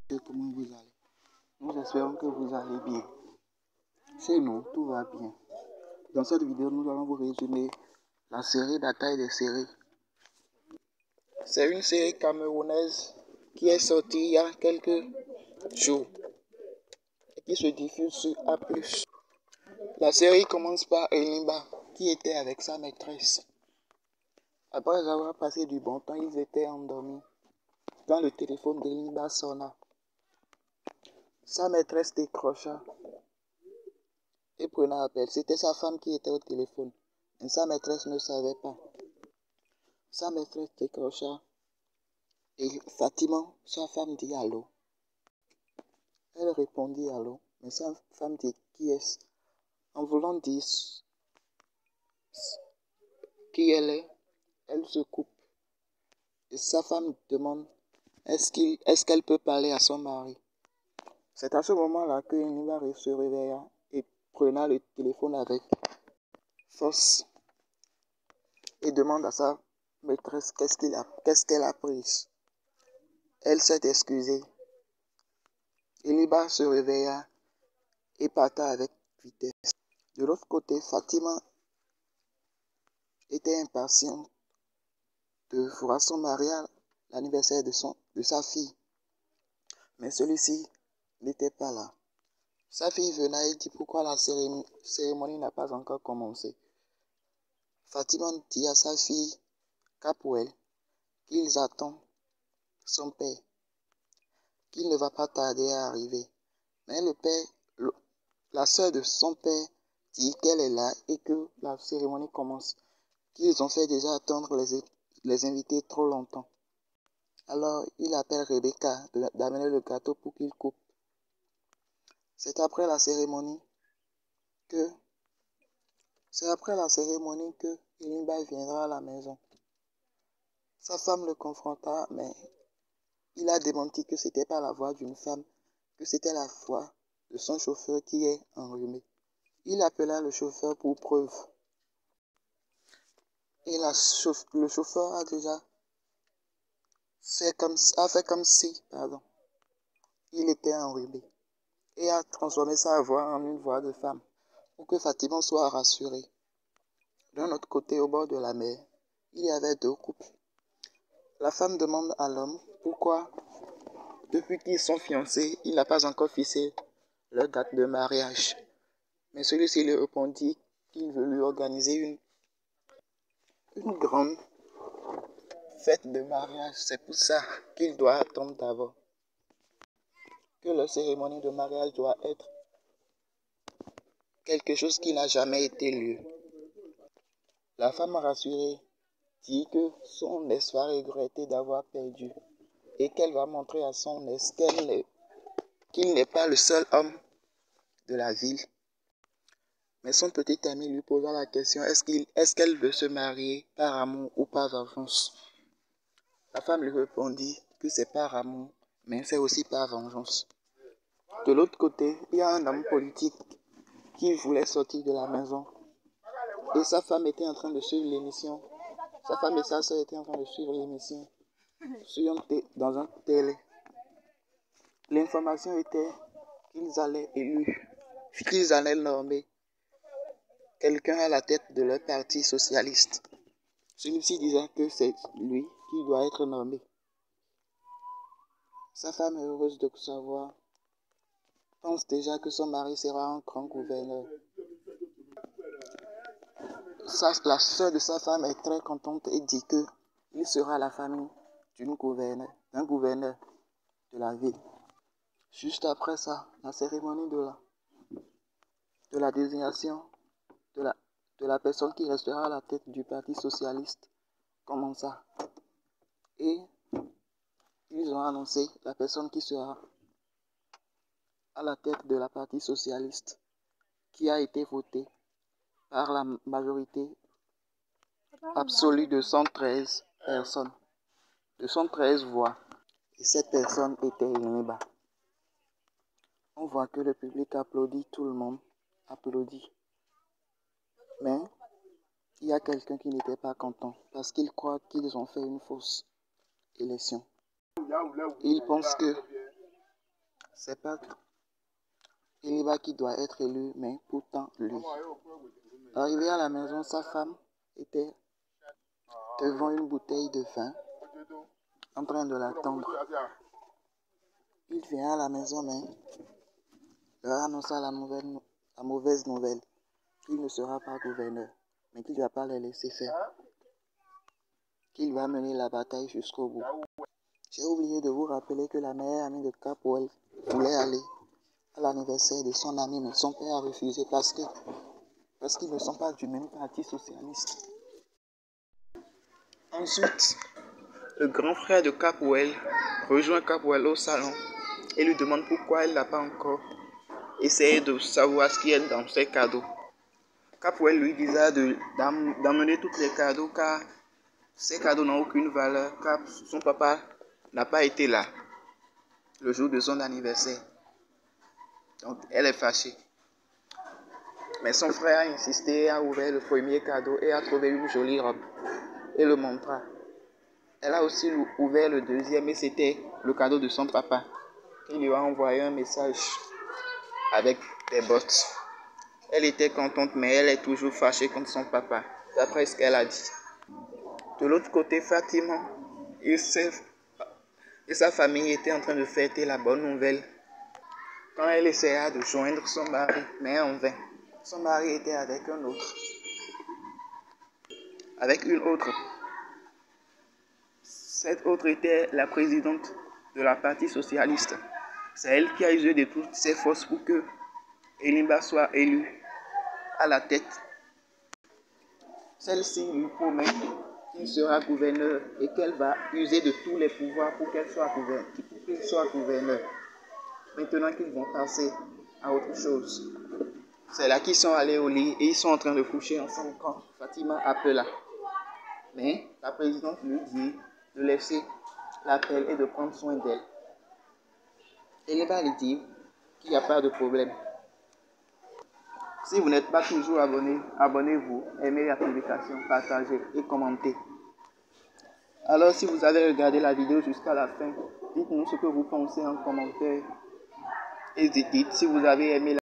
Comment vous allez? Nous espérons que vous allez bien. Chez nous, tout va bien. Dans cette vidéo, nous allons vous résumer la série Bataille des séries. C'est une série camerounaise qui est sortie il y a quelques jours et qui se diffuse sur A+. La série commence par Elimba qui était avec sa maîtresse. Après avoir passé du bon temps, ils étaient endormis quand le téléphone d'Elimba sonna. Sa maîtresse décrocha et prenant appel. C'était sa femme qui était au téléphone. Mais sa maîtresse ne savait pas. Sa maîtresse décrocha et Fatima, sa femme, dit allô. Elle répondit allô, mais sa femme dit qui est-ce? En voulant dire qui elle est, elle se coupe. Et sa femme demande est-ce qu'elle peut parler à son mari. C'est à ce moment-là que Eniba se réveilla et prenant le téléphone avec force et demande à sa maîtresse qu'est-ce qu'elle a pris. Elle s'est excusée. Eniba se réveilla et parta avec vitesse. De l'autre côté, Fatima était impatiente de voir son mari à l'anniversaire de sa fille. Mais celui-ci n'était pas là. Sa fille venait et dit pourquoi la cérémonie n'a pas encore commencé. Fatima dit à sa fille Capouel qu'ils attendent son père, qu'il ne va pas tarder à arriver. Mais le père, la sœur de son père dit qu'elle est là et que la cérémonie commence, qu'ils ont fait déjà attendre les invités trop longtemps. Alors il appelle Rebecca d'amener le gâteau pour qu'il coupe. C'est après la cérémonie que Elimba viendra à la maison. Sa femme le confronta, mais il a démenti que c'était pas la voix d'une femme, que c'était la voix de son chauffeur qui est enrhumé. Il appela le chauffeur pour preuve. Et le chauffeur a déjà fait comme si il était enrhumé. Et a transformé sa voix en une voix de femme, pour que Fatima soit rassurée. D'un autre côté, au bord de la mer, il y avait deux couples. La femme demande à l'homme pourquoi, depuis qu'ils sont fiancés, il n'a pas encore fixé leur date de mariage. Mais celui-ci lui répondit qu'il veut lui organiser une grande fête de mariage. C'est pour ça qu'il doit attendre d'abord. Que la cérémonie de mariage doit être quelque chose qui n'a jamais été lieu. La femme rassurée dit que son ex va regretter d'avoir perdu et qu'elle va montrer à son ex qu'il n'est pas le seul homme de la ville. Mais son petit ami lui posa la question, est-ce qu'elle veut se marier par amour ou par vengeance? La femme lui répondit que c'est par amour, mais c'est aussi par vengeance. De l'autre côté, il y a un homme politique qui voulait sortir de la maison. Et sa femme était en train de suivre l'émission. Sa femme et sa soeur étaient en train de suivre l'émission dans un télé. L'information était qu'ils allaient nommer quelqu'un à la tête de leur parti socialiste. Celui-ci disait que c'est lui qui doit être nommé. Sa femme est heureuse de savoir, pense déjà que son mari sera un grand gouverneur. La soeur de sa femme est très contente et dit qu'il sera la famille d'un gouverneur de la ville. Juste après ça, la cérémonie de la désignation de la personne qui restera à la tête du parti socialiste commença. Et ils ont annoncé la personne qui sera à la tête de la parti socialiste, qui a été votée par la majorité absolue de 113 personnes, de 113 voix. Et cette personne était Eniba. On voit que le public applaudit, tout le monde applaudit. Mais il y a quelqu'un qui n'était pas content parce qu'il croit qu'ils ont fait une fausse élection. Il pense que C'est pas Eliba qui doit être élu, mais pourtant lui. Arrivé à la maison, sa femme était devant une bouteille de vin, en train de l'attendre. Il vient à la maison, mais leur annonça la mauvaise nouvelle, qu'il ne sera pas gouverneur, mais qu'il ne va pas les laisser faire, qu'il va mener la bataille jusqu'au bout. J'ai oublié de vous rappeler que la meilleure amie de Capwell voulait aller à l'anniversaire de son ami, mais son père a refusé parce qu'ils ne sont pas du même parti socialiste. Ensuite, le grand frère de Capwell rejoint Capwell au salon et lui demande pourquoi elle n'a pas encore essayé de savoir ce qu'il y a dans ses cadeaux. Capwell lui disait d'emmener tous les cadeaux car ces cadeaux n'ont aucune valeur car son papa n'a pas été là le jour de son anniversaire. Donc elle est fâchée. Mais son frère a insisté, a ouvert le premier cadeau et a trouvé une jolie robe et le montra. Elle a aussi ouvert le deuxième et c'était le cadeau de son papa. Il lui a envoyé un message avec des bottes. Elle était contente, mais elle est toujours fâchée contre son papa, d'après ce qu'elle a dit. De l'autre côté, Fatima et sa famille étaient en train de fêter la bonne nouvelle quand elle essaya de joindre son mari, mais en vain. Son mari était avec une autre. Cette autre était la présidente de la partie socialiste. C'est elle qui a usé de toutes ses forces pour que Elimba soit élu à la tête. Celle-ci lui promet qu'il sera gouverneur et qu'elle va user de tous les pouvoirs pour qu'il soit gouverneur. Maintenant qu'ils vont passer à autre chose. C'est là qu'ils sont allés au lit et ils sont en train de coucher ensemble quand Fatima appela. Mais la présidente lui dit de laisser l'appel et de prendre soin d'elle. Elimba lui dit qu'il n'y a pas de problème. Si vous n'êtes pas toujours abonné, abonnez-vous, aimez la publication, partagez et commentez. Alors si vous avez regardé la vidéo jusqu'à la fin, dites-nous ce que vous pensez en commentaire et dites si vous avez aimé la